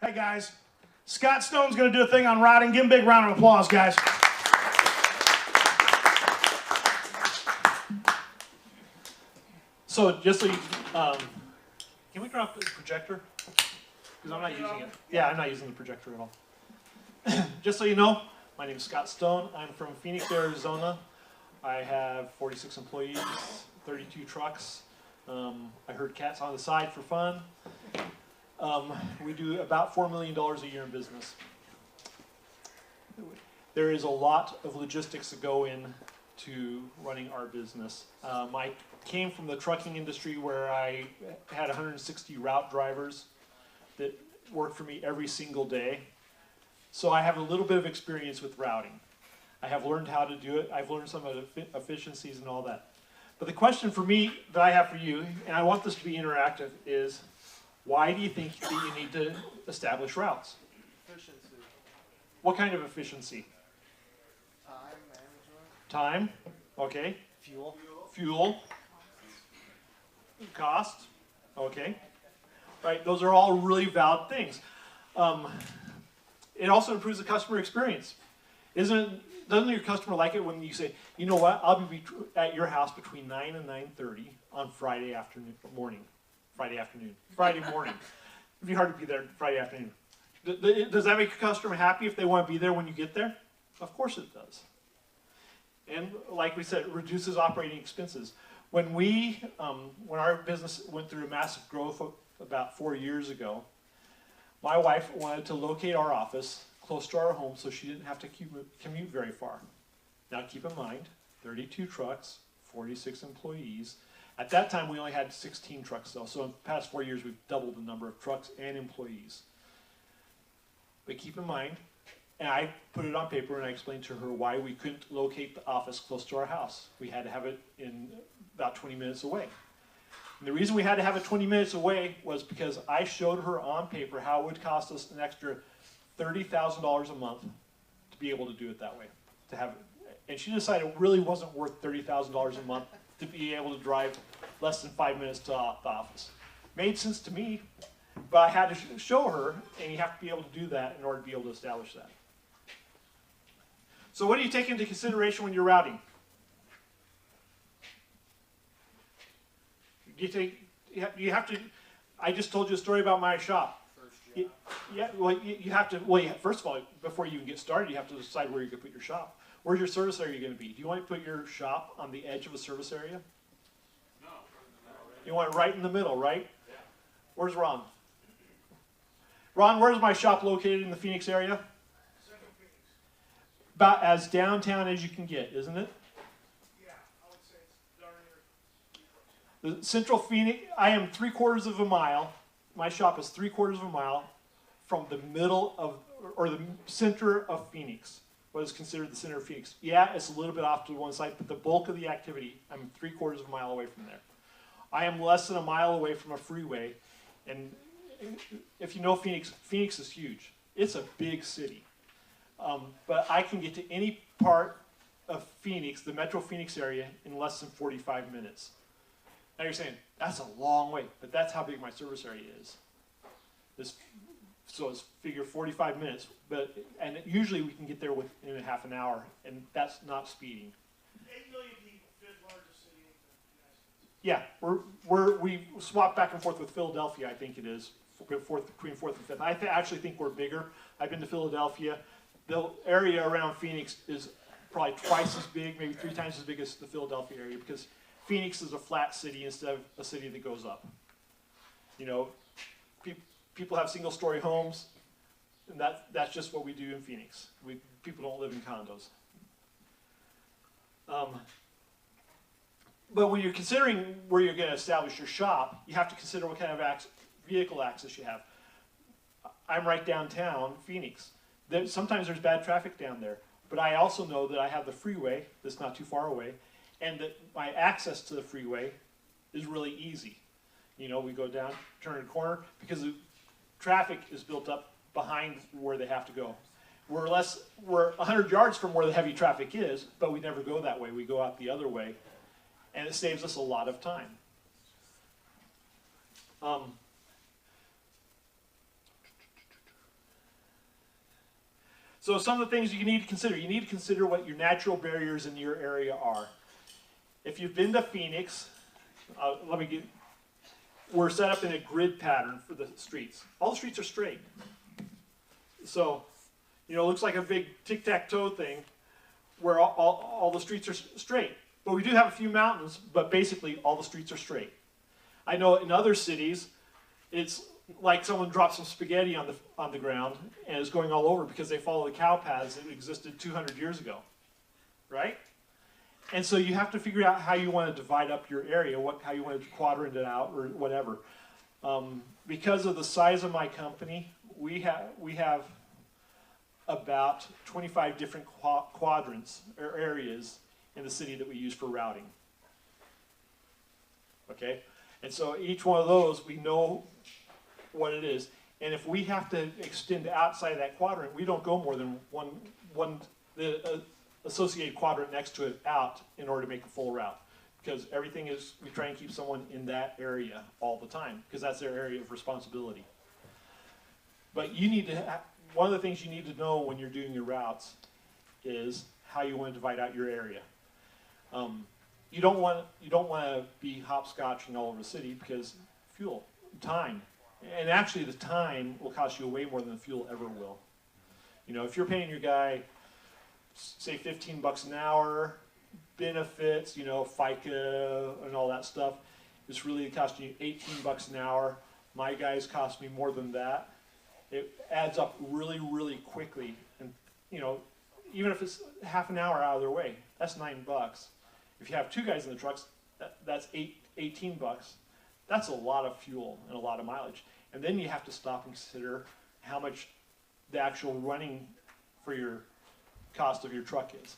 Hey guys, Scott Stone's going to do a thing on routing. Give him a big round of applause, guys. So just so you, can we drop the projector? Because I'm not using it. Yeah, I'm not using the projector at all. Just so you know, my name is Scott Stone. I'm from Phoenix, Arizona. I have 46 employees, 32 trucks. I herd cats on the side for fun. We do about $4 million a year in business. There is a lot of logistics that go into running our business. I came from the trucking industry where I had 160 route drivers that worked for me every single day. So I have a little bit of experience with routing. I have learned how to do it. I've learned some of the efficiencies and all that. But the question for me that I have for you, and I want this to be interactive, is why do you think that you need to establish routes? Efficiency. What kind of efficiency? Time management. Time, okay. Fuel. Fuel. Cost, okay. Right, those are all really valid things. It also improves the customer experience. Doesn't your customer like it when you say, you know what, I'll be at your house between 9 and 9:30 on Friday morning. Friday morning. It'd be hard to be there Friday afternoon. Does that make your customer happy if they want to be there when you get there? Of course it does. And like we said, it reduces operating expenses. When our business went through massive growth about 4 years ago, my wife wanted to locate our office close to our home so she didn't have to commute very far. Now keep in mind, 32 trucks, 46 employees. At that time, we only had 16 trucks though, so in the past 4 years, we've doubled the number of trucks and employees. But keep in mind, and I put it on paper and I explained to her why we couldn't locate the office close to our house. We had to have it in about 20 minutes away. And the reason we had to have it 20 minutes away was because I showed her on paper how it would cost us an extra $30,000 a month to be able to do it that way, to have it. And she decided it really wasn't worth $30,000 a month to be able to drive less than 5 minutes to the office. Made sense to me, but I had to show her, and you have to be able to do that in order to be able to establish that. So what do you take into consideration when you're routing? You have to, I just told you a story about my shop. Yeah, well, you have to, first of all, before you even get started, you have to decide where you're going to put your shop. Where's your service area going to be? Do you want to put your shop on the edge of a service area? No. You want it right in the middle, right? Yeah. Where's Ron? Ron, where's my shop located in the Phoenix area? Central Phoenix. About as downtown as you can get, isn't it? Yeah, I would say it's darn near. The Central Phoenix, I am 3/4 of a mile. My shop is 3/4 of a mile from the middle of, or the center of Phoenix. What is considered the center of Phoenix. Yeah, it's a little bit off to one side, but the bulk of the activity, I'm 3/4 of a mile away from there. I am less than a mile away from a freeway, and if you know Phoenix, Phoenix is huge. It's a big city. But I can get to any part of Phoenix, the Metro Phoenix area, in less than 45 minutes. Now you're saying, that's a long way, but that's how big my service area is. So it's figure 45 minutes, and usually we can get there within a half an hour, and that's not speeding. 8 million people, fifth largest city in the United Yeah, States. we swap back and forth with Philadelphia, I think it is, between 4th and 5th. I actually think we're bigger. I've been to Philadelphia. The area around Phoenix is probably twice as big, maybe 3 times as big as the Philadelphia area, because Phoenix is a flat city instead of a city that goes up. You know, people have single-story homes, and that's just what we do in Phoenix. People don't live in condos. But when you're considering where you're going to establish your shop, you have to consider what kind of vehicle access you have. I'm right downtown Phoenix. Sometimes there's bad traffic down there, but I also know that I have the freeway that's not too far away, and that my access to the freeway is really easy. You know, we go down, turn a corner, because the traffic is built up behind where they have to go. We're 100 yards from where the heavy traffic is, but we never go that way. We go out the other way, and it saves us a lot of time. So some of the things you need to consider. You need to consider what your natural barriers in your area are. If you've been to Phoenix, we're set up in a grid pattern for the streets. All the streets are straight. So, it looks like a big tic-tac-toe thing where all the streets are straight. But we do have a few mountains, but basically all the streets are straight. I know in other cities, it's like someone dropped some spaghetti on the ground and is going all over because they follow the cow paths that existed 200 years ago, right? And so you have to figure out how you want to divide up your area, how you want to quadrant it out or whatever. Because of the size of my company, we have about 25 different quadrants or areas in the city that we use for routing. Okay? And so each one of those, we know what it is. And if we have to extend outside of that quadrant, we don't go more than the associated quadrant next to it out in order to make a full route. Because we try and keep someone in that area all the time, because that's their area of responsibility. But one of the things you need to know when you're doing your routes is how you want to divide out your area. You don't want to be hopscotching all over the city because fuel, time, and actually the time will cost you way more than the fuel ever will. If you're paying your guy, say $15 an hour, benefits, FICA and all that stuff, it's really costing you $18 an hour. My guys cost me more than that. It adds up really, really quickly, and even if it's half an hour out of their way, that's $9. If you have two guys in the trucks, that's $18. That's a lot of fuel and a lot of mileage. And then you have to stop and consider how much the actual running for your cost of your truck is.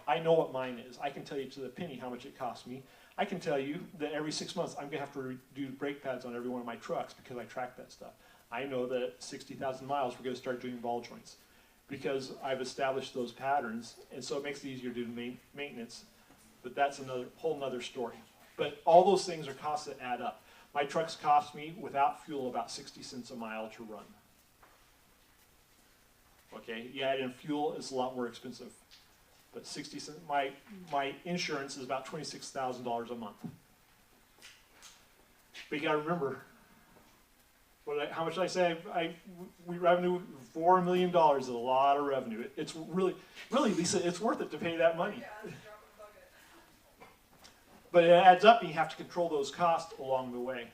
I know what mine is. I can tell you to the penny how much it costs me. I can tell you that every 6 months I'm going to have to do brake pads on every one of my trucks because I track that stuff. I know that at 60,000 miles we're going to start doing ball joints because I've established those patterns, and so it makes it easier to do maintenance. But that's whole nother story. But all those things are costs that add up. My trucks cost me, without fuel, about 60 cents a mile to run. Okay, you add in fuel, it's a lot more expensive. But 60 cents, my insurance is about $26,000 a month. But you gotta remember, how much did I say? We revenue $4 million is a lot of revenue. It's really, Lisa, it's worth it to pay that money. But it adds up, and you have to control those costs along the way.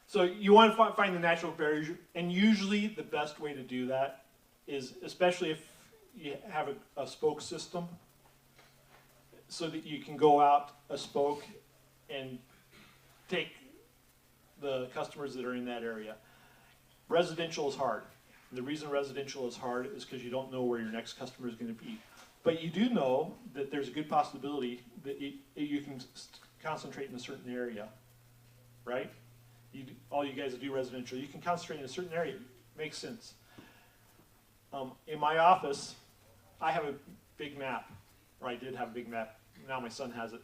So you want to find the natural barriers, and usually the best way to do that is, especially if you have a spoke system, so that you can go out a spoke and take the customers that are in that area. Residential is hard. And the reason residential is hard is because you don't know where your next customer is going to be. But you do know that there's a good possibility that you can concentrate in a certain area, right? All you guys that do residential, you can concentrate in a certain area. It makes sense. In my office, I have a big map, or I did have a big map. Now my son has it.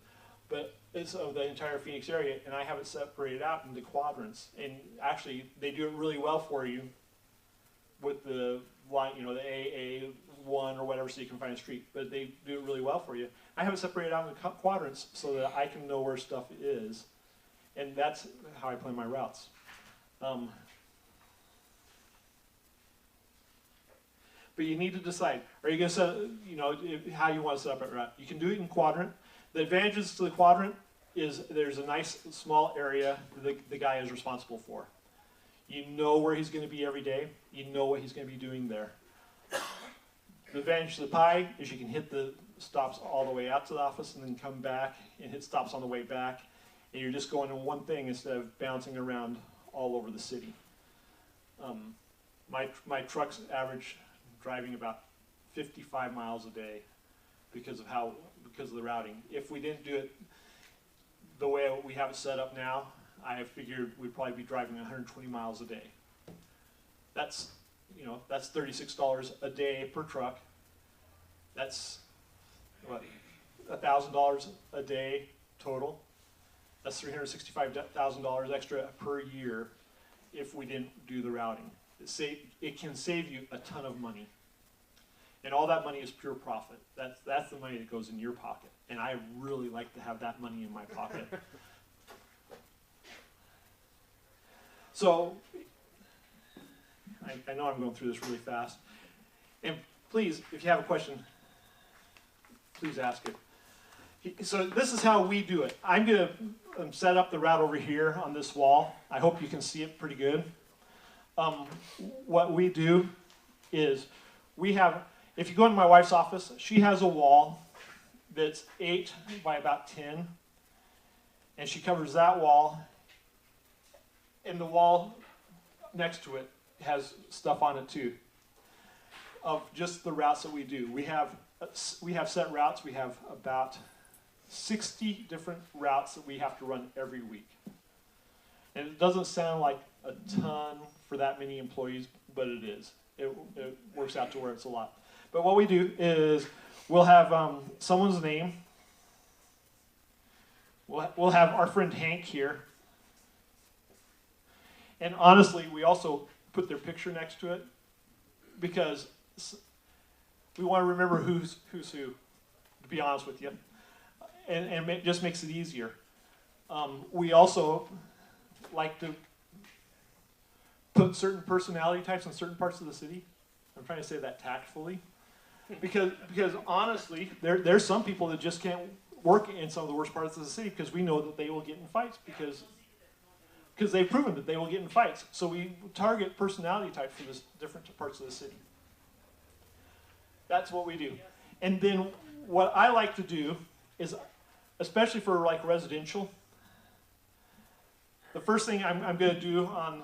But it's of the entire Phoenix area, and I have it separated out into quadrants. And actually, they do it really well for you with the line, the AA1 or whatever, so you can find a street. But they do it really well for you. I have it separated out into quadrants so that I can know where stuff is. And that's how I plan my routes. But you need to decide, are you going to set, how you want to set up a route. You can do it in quadrant. The advantages to the quadrant is there's a nice small area the guy is responsible for. You know where he's going to be every day. You know what he's going to be doing there. The advantage to the pie is you can hit the stops all the way out to the office and then come back and hit stops on the way back. And you're just going in one thing instead of bouncing around all over the city. My trucks average driving about 55 miles a day because of the routing. If we didn't do it the way we have it set up now, I figured we'd probably be driving 120 miles a day. That's $36 a day per truck. That's what, $1,000 a day total. That's $365,000 extra per year. if we didn't do the routing. It can save you a ton of money. And all that money is pure profit. That's the money that goes in your pocket. And I really like to have that money in my pocket. So, I know I'm going through this really fast. And please, if you have a question, please ask it. So this is how we do it. I'm going to set up the route over here on this wall. I hope you can see it pretty good. What we do is we have, if you go into my wife's office, she has a wall that's 8 by about 10. And she covers that wall. And the wall next to it has stuff on it too, of just the routes that we do. We have set routes. We have about 60 different routes that we have to run every week. And it doesn't sound like a ton for that many employees, but it is. It works out to where it's a lot. But what we do is we'll have someone's name. We'll have our friend Hank here. And honestly, we also put their picture next to it because we want to remember who's who, to be honest with you. And it just makes it easier. We also like to put certain personality types in certain parts of the city. I'm trying to say that tactfully. Because honestly, there's some people that just can't work in some of the worst parts of the city because we know that they will get in fights because they've proven that they will get in fights. So we target personality types for the different parts of the city. That's what we do. And then what I like to do is, especially for like residential, the first thing I'm going to do on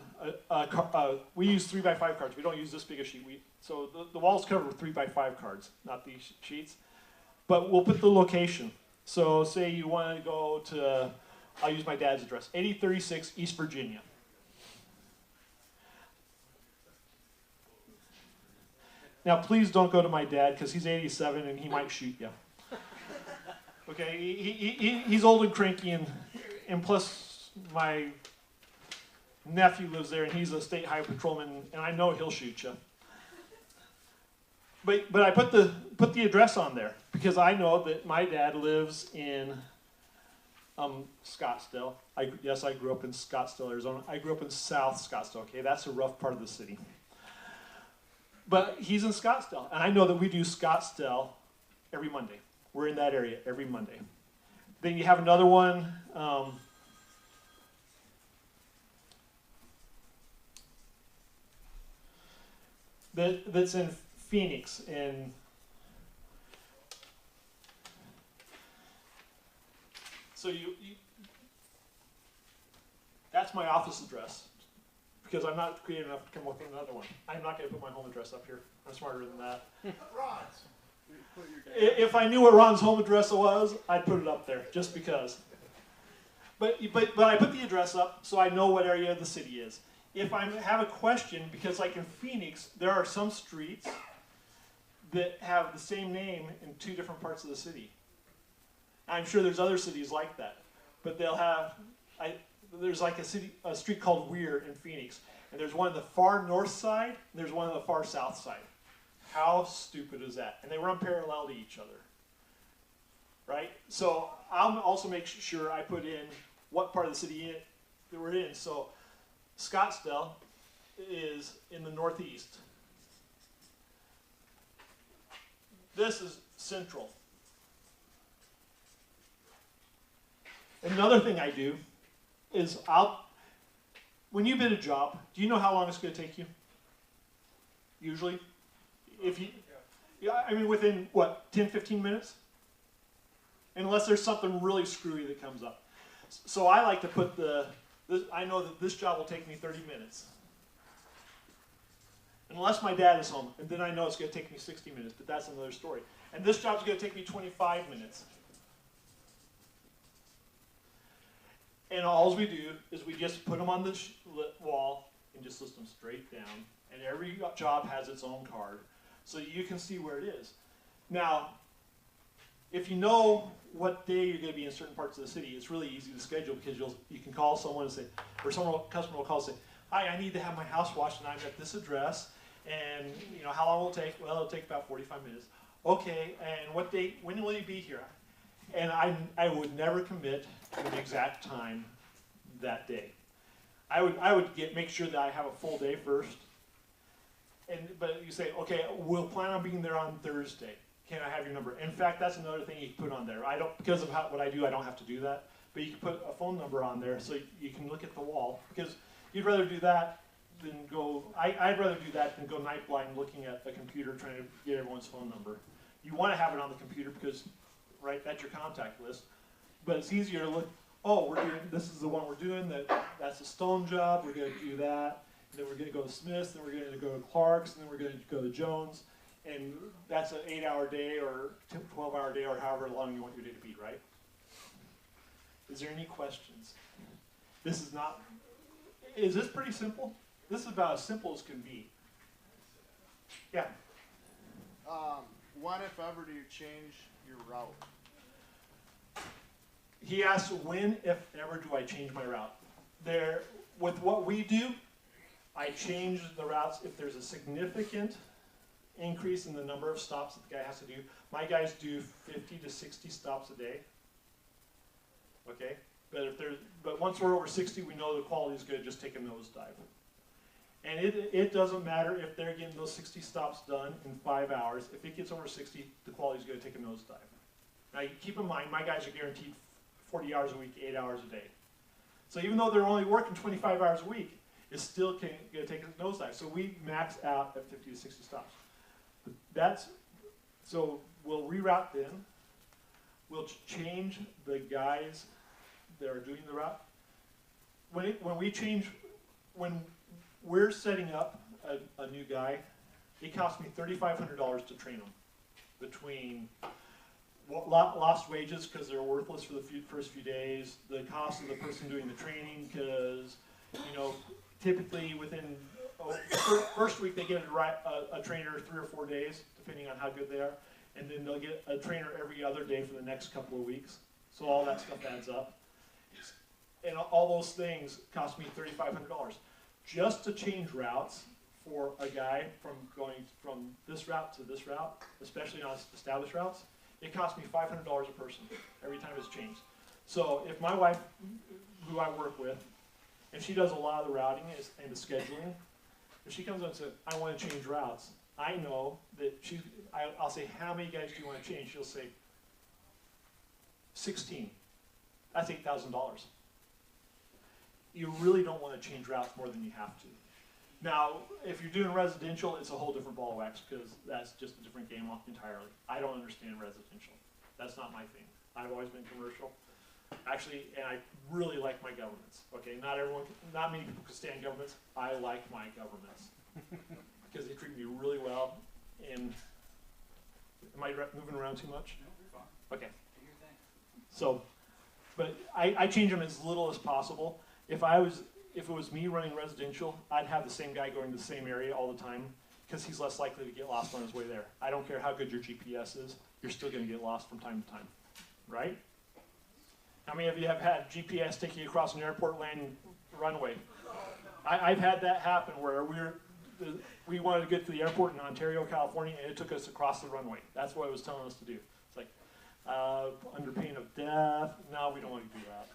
we use 3x5 cards. We don't use this big a sheet. So the wall's covered with 3x5 cards, not these sheets. But we'll put the location. So say you want to go to, I'll use my dad's address, 8036 East Virginia. Now please don't go to my dad because he's 87 and he might shoot you. Okay, he's old and cranky and plus my nephew lives there and he's a state highway patrolman and I know he'll shoot you. But I put the address on there because I know that my dad lives in Scottsdale. Yes, I grew up in Scottsdale, Arizona. I grew up in South Scottsdale. Okay, that's a rough part of the city. But he's in Scottsdale, and I know that we do Scottsdale every Monday. We're in that area every Monday. Then you have another one. That's in Phoenix, and so you that's my office address because I'm not creative enough to come up with another one. I'm not going to put my home address up here. I'm smarter than that. Ron's. If I knew what Ron's home address was, I'd put it up there just because. But I put the address up so I know what area of the city is. If I have a question, because like in Phoenix, there are some streets that have the same name in 2 different parts of the city. I'm sure there's other cities like that, but they'll have, there's like a street called Weir in Phoenix, and there's one on the far north side, and there's one on the far south side. How stupid is that? And they run parallel to each other, right? So I'll also make sure I put in what part of the city that we're in. So Scottsdale is in the northeast. This is central. Another thing I do is when you bid a job, do you know how long it's going to take you? Usually? I mean within, what, 10, 15 minutes? Unless there's something really screwy that comes up. So I like to put I know that this job will take me 30 minutes. Unless my dad is home, and then I know it's going to take me 60 minutes, but that's another story. And this job's going to take me 25 minutes. And all we do is we just put them on the wall and just list them straight down. And every job has its own card, so you can see where it is. Now, if you know what day you're going to be in certain parts of the city, it's really easy to schedule because you can call someone and say, or customer will call and say, hi, I need to have my house washed and I'm at this address, and you know, how long will it take? Well, it'll take about 45 minutes. Okay, and what date, when will you be here? And I would never commit to an exact time that day. I would make sure that I have a full day first. But you say, okay, we'll plan on being there on Thursday. Can I have your number? In fact, that's another thing you can put on there. I don't, because of what I do, I don't have to do that. But you can put a phone number on there so you can look at the wall. Because you'd rather do that than go, I'd rather do that than go night blind looking at the computer trying to get everyone's phone number. You want to have it on the computer because, right, that's your contact list. But it's easier to look, oh, this is the one we're doing, that's a stone job, we're going to do that. Then we're going to go to Smith's, then we're going to go to Clark's, and then we're going to go to Jones. And that's an 8-hour day or 12-hour day or however long you want your day to be, right? Is there any questions? This is not, is this pretty simple? This is about as simple as can be. Yeah? When, if ever, do you change your route? He asked, when, if ever, do I change my route? With what we do, I change the routes if there's a significant increase in the number of stops that the guy has to do. My guys do 50 to 60 stops a day. Okay? But once we're over 60, we know the quality is good, just take a nosedive. And it doesn't matter if they're getting those 60 stops done in 5 hours. If it gets over 60, the quality is going to take a nosedive. Now, keep in mind, my guys are guaranteed 40 hours a week, 8 hours a day. So even though they're only working 25 hours a week, it's still going to take a nosedive. So we max out at 50 to 60 stops. So we'll reroute then. We'll change the guys that are doing the route. When we're setting up a new guy, it costs me $3,500 to train them. Between lost wages because they're worthless for the first few days, the cost of the person doing the training because, you know, typically within first week they get a trainer 3 or 4 days, depending on how good they are, and then they'll get a trainer every other day for the next couple of weeks. So all that stuff adds up. And all those things cost me $3,500. Just to change routes for a guy from going from this route to this route, especially on established routes, it costs me $500 a person every time it's changed. So if my wife, who I work with, and she does a lot of the routing and the scheduling, if she comes up and says, I want to change routes, I know that I'll say, how many guys do you want to change? She'll say, 16. That's $8,000. You really don't want to change routes more than you have to. Now, if you're doing residential, it's a whole different ball of wax because that's just a different game entirely. I don't understand residential. That's not my thing. I've always been commercial. Actually, and I really like my governments. Okay, not many people can stand governments. I like my governments because they treat me really well. And am I moving around too much? No, you're fine. Okay. Do your thing. So, but I change them as little as possible. If it was me running residential, I'd have the same guy going to the same area all the time because he's less likely to get lost on his way there. I don't care how good your GPS is, you're still going to get lost from time to time, right? How many of you have had GPS take you across an airport landing runway? I've had that happen where we wanted to get to the airport in Ontario, California, and it took us across the runway. That's what it was telling us to do. It's like, under pain of death, no, we don't want to do that.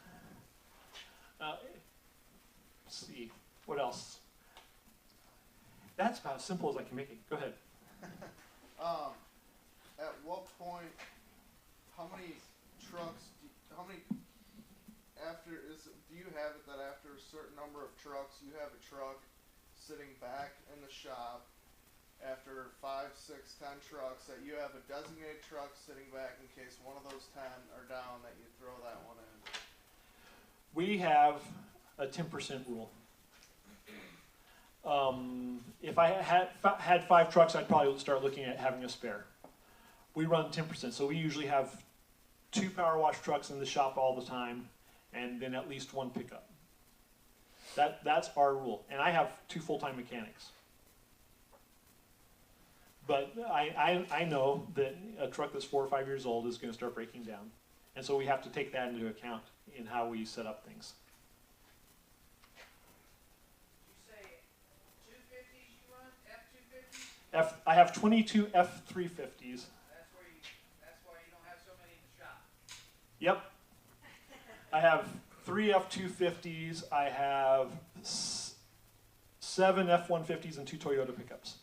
Let's see, what else? That's about as simple as I can make it. Go ahead. At what point, how many trucks, do you have it that after a certain number of trucks, you have a truck sitting back in the shop, after 5, 6, 10 trucks, that you have a designated truck sitting back in case one of those 10 are down, that you throw that one in? We have a 10% rule. If I had 5 trucks, I'd probably start looking at having a spare. We run 10%, so we usually have 2 power wash trucks in the shop all the time, and then at least 1 pickup. That's our rule, and I have 2 full-time mechanics. But I know that a truck that's 4 or 5 years old is going to start breaking down, and so we have to take that into account in how we set up things. You I have 22 F350s. That's why you don't have so many in the shop. Yep. I have 3 F250s. I have 7 F150s and 2 Toyota pickups.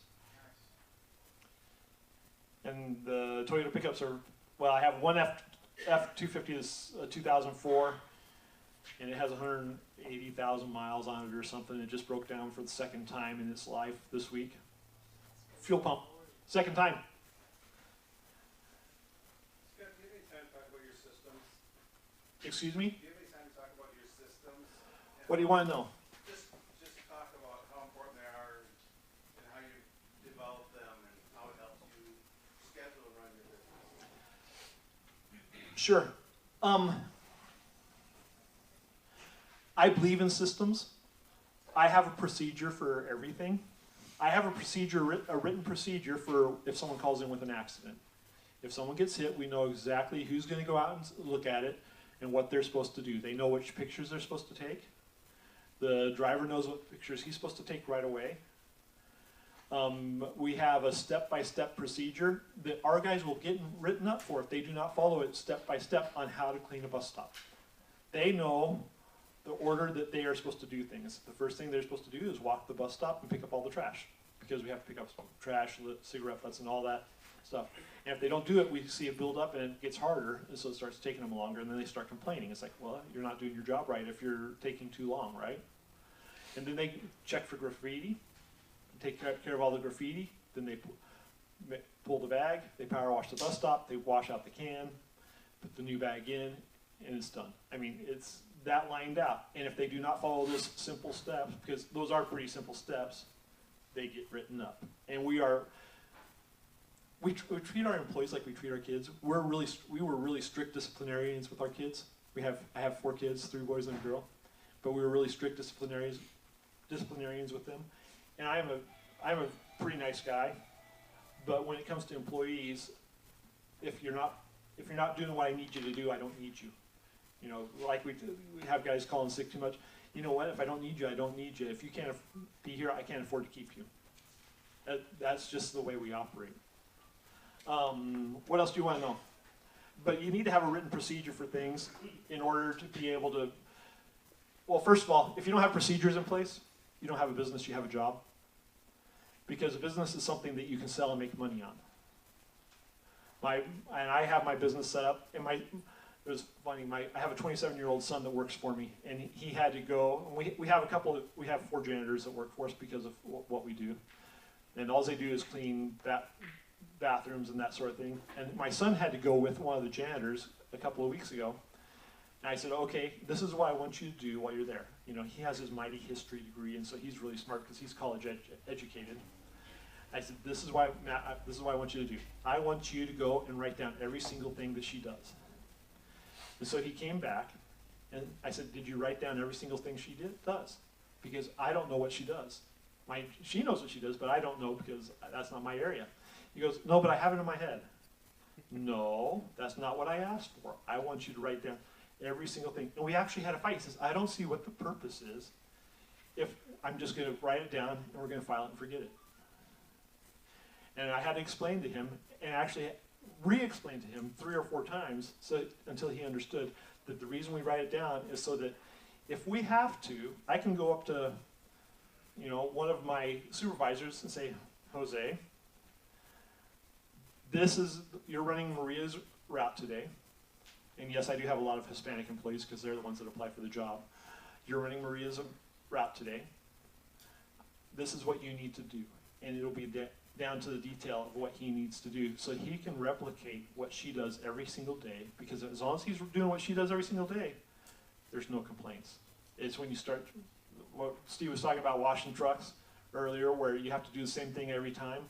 And the Toyota pickups are, well, I have one F250 that's 2004, and it has 180,000 miles on it or something. It just broke down for the second time in its life this week. Fuel pump, second time. Scott, do you have any time to talk about your systems? Excuse me? Do you have any time to talk about your systems? What do you want to know? Just talk about how important they are and how you develop them and how it helps you schedule and run your business. Sure. I believe in systems. I have a procedure for everything. I have a written procedure for if someone calls in with an accident. If someone gets hit, we know exactly who's going to go out and look at it and what they're supposed to do. They know which pictures they're supposed to take. The driver knows what pictures he's supposed to take right away. We have a step-by-step procedure that our guys will get written up for if they do not follow it step-by-step on how to clean a bus stop. They know the order that they are supposed to do things. The first thing they're supposed to do is walk the bus stop and pick up all the trash, because we have to pick up some trash, cigarette butts, and all that stuff. And if they don't do it, we see it build up and it gets harder, and so it starts taking them longer, and then they start complaining. It's like, well, you're not doing your job right if you're taking too long, right? And then they check for graffiti, take care of all the graffiti, then they pull the bag, they power wash the bus stop, they wash out the can, put the new bag in, and it's done. I mean, it's that lined out. And if they do not follow those simple steps, because those are pretty simple steps, they get written up. And we treat our employees like we treat our kids. We were really strict disciplinarians with our kids. I have 4 kids, 3 boys and a girl, but we were really strict disciplinarians with them. And I'm a pretty nice guy, but when it comes to employees, if you're not doing what I need you to do, I don't need you. You know, like we have guys calling sick too much. You know what? If I don't need you, I don't need you. If you can't be here, I can't afford to keep you. That's just the way we operate. What else do you want to know? But you need to have a written procedure for things in order to be able to, well, first of all, if you don't have procedures in place, you don't have a business, you have a job. Because a business is something that you can sell and make money on. And I have my business set up, and it was funny, I have a 27-year-old son that works for me, and he had to go, and we have 4 janitors that work for us because of what we do. And all they do is clean bathrooms and that sort of thing. And my son had to go with one of the janitors a couple of weeks ago. And I said, okay, this is what I want you to do while you're there. You know, he has his mighty history degree, and so he's really smart because he's college educated. I said, this is what I want you to do. I want you to go and write down every single thing that she does. And so he came back, and I said, did you write down every single thing she does? Because I don't know what she does. She knows what she does, but I don't know because that's not my area. He goes, no, but I have it in my head. No, that's not what I asked for. I want you to write down every single thing. And we actually had a fight. He says, I don't see what the purpose is if I'm just going to write it down and we're going to file it and forget it. And I had to explain to him, and actually re-explain to him 3 or 4 times until he understood that the reason we write it down is so that if we have to, I can go up to, you know, one of my supervisors and say, Jose, you're running Maria's route today. And yes, I do have a lot of Hispanic employees because they're the ones that apply for the job. You're running Maria's route today. This is what you need to do. And it'll be down to the detail of what he needs to do so he can replicate what she does every single day, because as long as he's doing what she does every single day, there's no complaints. It's when you start, what Steve was talking about washing trucks earlier, where you have to do the same thing every time.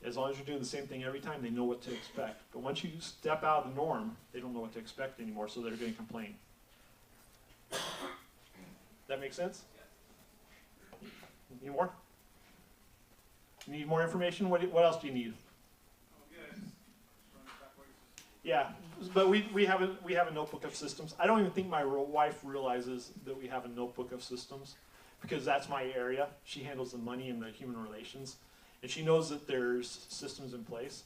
As long as you're doing the same thing every time, they know what to expect. But once you step out of the norm, they don't know what to expect anymore, so they're going to complain. That make sense? Need more? Need more information? What else do you need? Yeah, but we have a notebook of systems. I don't even think my wife realizes that we have a notebook of systems, because that's my area. She handles the money and the human relations, and she knows that there's systems in place.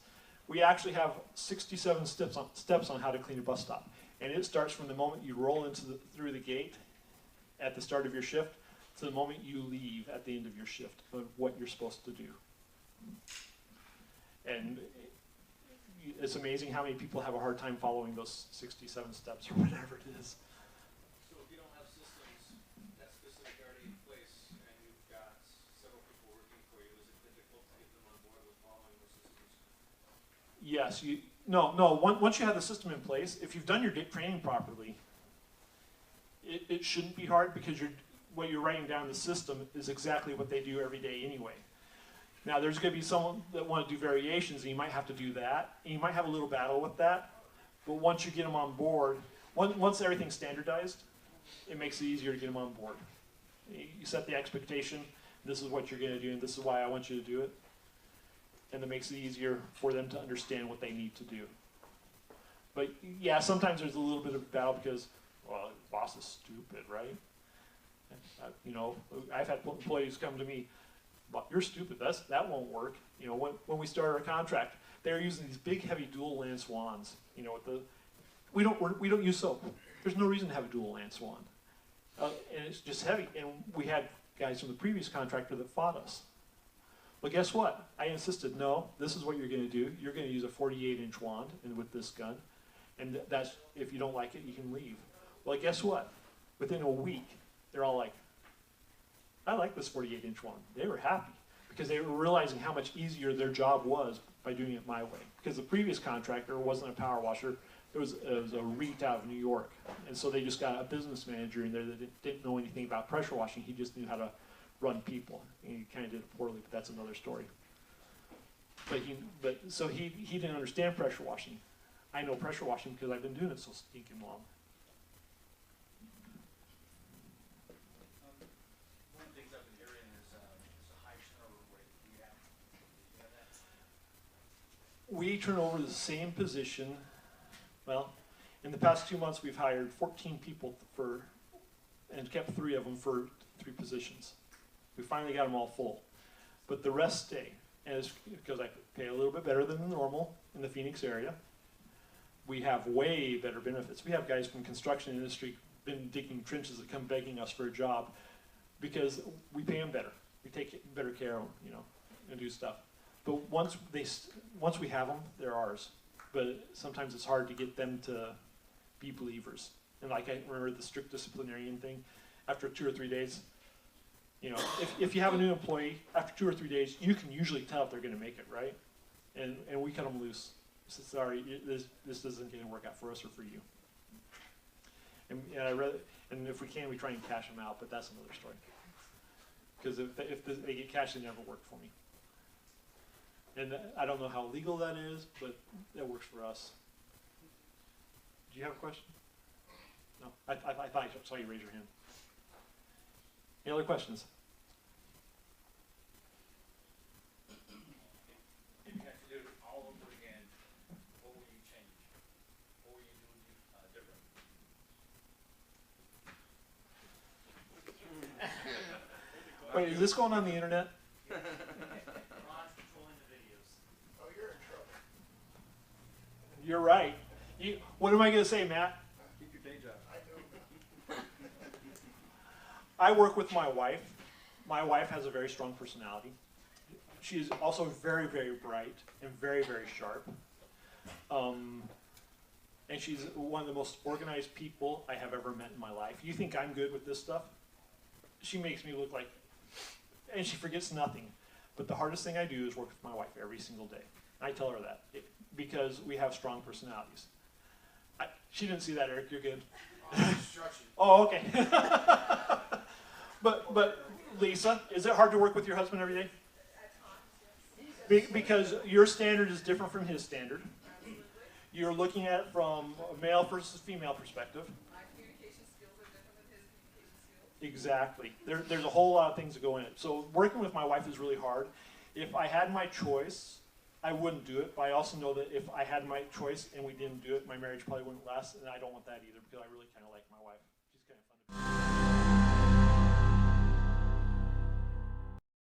We actually have 67 steps on how to clean a bus stop. And it starts from the moment you roll through the gate at the start of your shift to the moment you leave at the end of your shift of what you're supposed to do. And it's amazing how many people have a hard time following those 67 steps or whatever it is. So if you don't have systems that specific already in place and you've got several people working for you, is it difficult to get them on board with following those systems? Yes, once you have the system in place, if you've done your training properly, it shouldn't be hard because what you're writing down in the system is exactly what they do every day anyway. Now there's going to be someone that want to do variations, and you might have to do that, and you might have a little battle with that, but once you get them on board, once everything's standardized, it makes it easier to get them on board. You set the expectation, this is what you're going to do, and this is why I want you to do it, and it makes it easier for them to understand what they need to do. But yeah, sometimes there's a little bit of battle because, well, the boss is stupid, right? I've had employees come to me, "But you're stupid, that won't work." When we started our contract, they were using these big, heavy dual land swans. We don't use soap. There's no reason to have a dual land swan, and it's just heavy. And we had guys from the previous contractor that fought us. Well, guess what? I insisted, no, this is what you're going to do. You're going to use a 48-inch wand and with this gun, and that's, if you don't like it, you can leave. Well, guess what? Within a week, they're all like, I like this 48-inch wand. They were happy because they were realizing how much easier their job was by doing it my way. Because the previous contractor wasn't a power washer. It was a REIT out of New York. And so they just got a business manager in there that didn't know anything about pressure washing. He just knew how to run people. And he kind of did it poorly, but that's another story. So he didn't understand pressure washing. I know pressure washing because I've been doing it so stinking long. One of the things I've been hearing is a high turnover rate. Do you have that? We turn over the same position. Well, in the past 2 months, we've hired 14 people and kept 3 of them for 3 positions. We finally got them all full, but the rest stay, and it's because I pay a little bit better than the normal in the Phoenix area. We have way better benefits. We have guys from construction industry been digging trenches that come begging us for a job because we pay them better. We take better care of them, and do stuff. But once we have them, they're ours. But sometimes it's hard to get them to be believers. And like I remember the strict disciplinarian thing, after 2 or 3 days, if you have a new employee, after 2 or 3 days, you can usually tell if they're going to make it, right? And we cut them loose. So, sorry, this isn't going to work out for us or for you. And if we can, we try and cash them out, but that's another story. Because if they get cashed, they never work for me. And I don't know how legal that is, but that works for us. Do you have a question? No? I thought I saw you raise your hand. Any other questions? If you had to do it all over again, what would you change? What would you do different? Wait, is this going on the internet? Ron's controlling the videos. Oh, you're in trouble. You're right. What am I going to say, Matt? Keep your day job. I do. I work with my wife. My wife has a very strong personality. She is also very, very bright and very, very sharp. And she's one of the most organized people I have ever met in my life. You think I'm good with this stuff? She makes me look like, and she forgets nothing. But the hardest thing I do is work with my wife every single day. I tell her that because we have strong personalities. She didn't see that, Eric. You're good. Oh, okay. But Lisa, is it hard to work with your husband every day? Because your standard is different from his standard. You're looking at it from a male versus female perspective. My communication skills are different than his communication skills. Exactly. There's a whole lot of things that go in it. So working with my wife is really hard. If I had my choice, I wouldn't do it. But I also know that if I had my choice and we didn't do it, my marriage probably wouldn't last. And I don't want that either because I really kind of like my wife. She's kind of fun to be